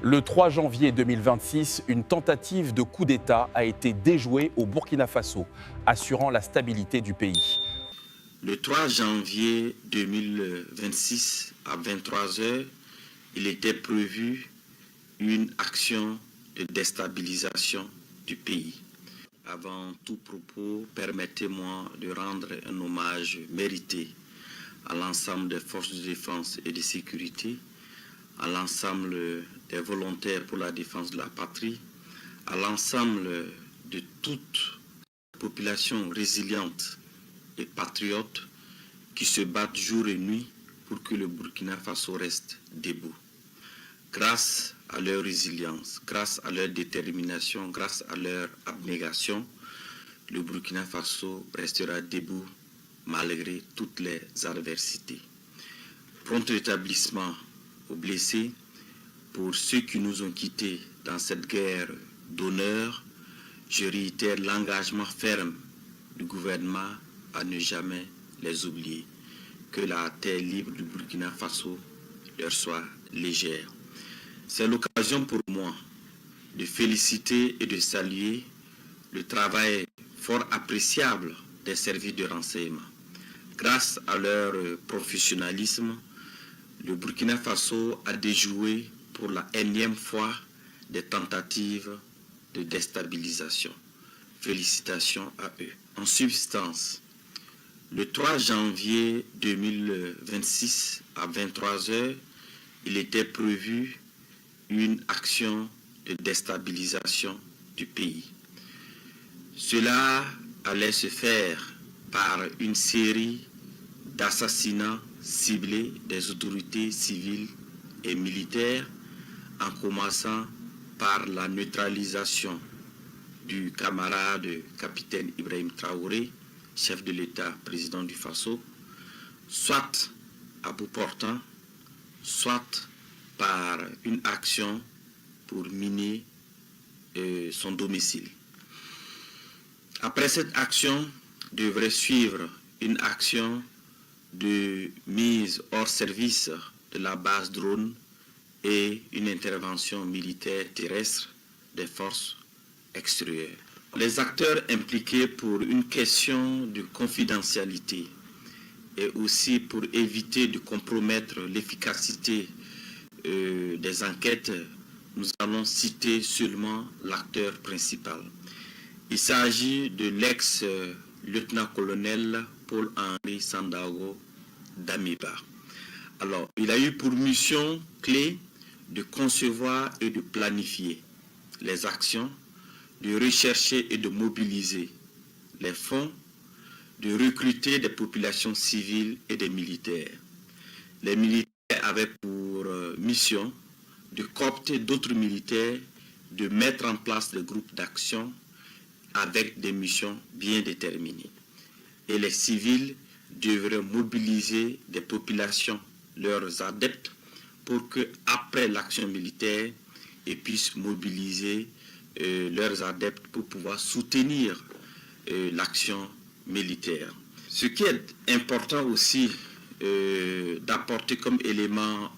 Le 3 janvier 2026, une tentative de coup d'État a été déjouée au Burkina Faso, assurant la stabilité du pays. Le 3 janvier 2026, à 23 h, il était prévu une action de déstabilisation du pays. Avant tout propos, permettez-moi de rendre un hommage mérité à l'ensemble des forces de défense et de sécurité, à l'ensemble des volontaires pour la défense de la patrie, à l'ensemble de toute population résiliente et patriotes qui se battent jour et nuit pour que le Burkina Faso reste debout. Grâce à leur résilience, grâce à leur détermination, grâce à leur abnégation, le Burkina Faso restera debout malgré toutes les adversités. Prompt rétablissement aux blessés. Pour ceux qui nous ont quittés dans cette guerre d'honneur, je réitère l'engagement ferme du gouvernement à ne jamais les oublier. Que la terre libre du Burkina Faso leur soit légère. C'est l'occasion pour moi de féliciter et de saluer le travail fort appréciable des services de renseignement. Grâce à leur professionnalisme, le Burkina Faso a déjoué pour la énième fois des tentatives de déstabilisation. Félicitations à eux. En substance, le 3 janvier 2026 à 23 h, il était prévu une action de déstabilisation du pays. Cela allait se faire par une série d'assassinats ciblés des autorités civiles et militaires, en commençant par la neutralisation du camarade capitaine Ibrahim Traoré, chef de l'État, président du Faso, soit à bout portant, soit par une action pour miner son domicile. Après cette action, devrait suivre une action de mise hors service de la base drone et une intervention militaire terrestre des forces extérieures. Les acteurs impliqués pour une question de confidentialité et aussi pour éviter de compromettre l'efficacité des enquêtes, nous allons citer seulement l'acteur principal. Il s'agit de l'ex-lieutenant-colonel Paul-Henri Sandaogo Damiba. Alors, il a eu pour mission clé de concevoir et de planifier les actions, de rechercher et de mobiliser les fonds, de recruter des populations civiles et des militaires. Les militaires avaient pour mission de coopter d'autres militaires, de mettre en place des groupes d'action avec des missions bien déterminées. Et les civils devraient mobiliser des populations, leurs adeptes, pour que, après l'action militaire, ils puissent mobiliser leurs adeptes pour pouvoir soutenir l'action militaire. Ce qui est important aussi d'apporter comme élément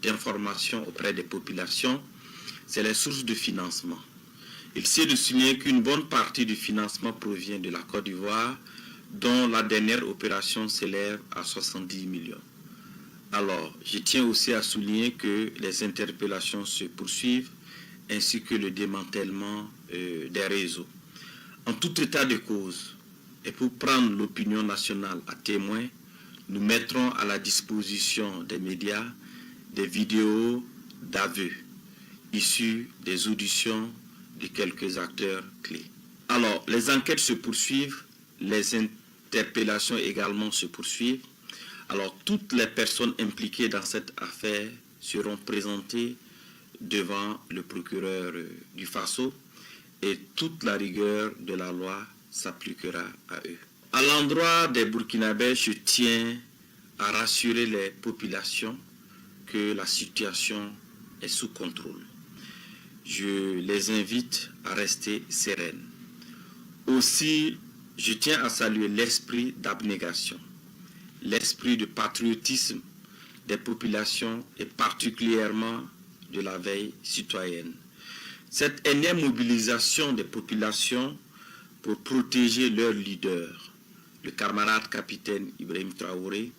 d'information auprès des populations, c'est les sources de financement. Il s'est de souligner qu'une bonne partie du financement provient de la Côte d'Ivoire, dont la dernière opération s'élève à 70 millions. Alors, je tiens aussi à souligner que les interpellations se poursuivent, ainsi que le démantèlement des réseaux. En tout état de cause, et pour prendre l'opinion nationale à témoin, nous mettrons à la disposition des médias des vidéos d'aveux issues des auditions de quelques acteurs clés. Alors, les enquêtes se poursuivent, les interpellations également se poursuivent. Alors, toutes les personnes impliquées dans cette affaire seront présentées devant le procureur du Faso et toute la rigueur de la loi s'appliquera à eux. À l'endroit des Burkinabés, je tiens à rassurer les populations que la situation est sous contrôle. Je les invite à rester sereines. Aussi, je tiens à saluer l'esprit d'abnégation, l'esprit de patriotisme des populations et particulièrement de la veille citoyenne. Cette énième mobilisation des populations pour protéger leur leader, le camarade capitaine Ibrahim Traoré,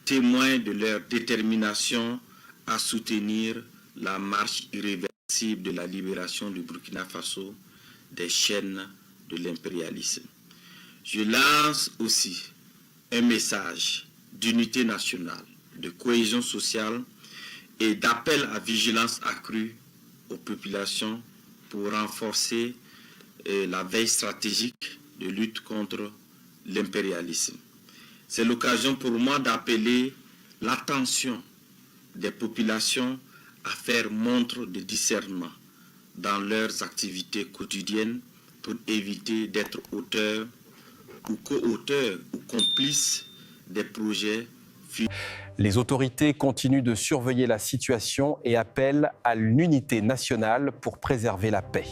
témoigne de leur détermination à soutenir la marche irréversible de la libération du Burkina Faso des chaînes de l'impérialisme. Je lance aussi un message d'unité nationale, de cohésion sociale et d'appel à vigilance accrue aux populations pour renforcer la veille stratégique de lutte contre l'impérialisme. C'est l'occasion pour moi d'appeler l'attention des populations à faire montre de discernement dans leurs activités quotidiennes pour éviter d'être auteurs ou co-auteurs ou complices des projets. Les autorités continuent de surveiller la situation et appellent à l'unité nationale pour préserver la paix.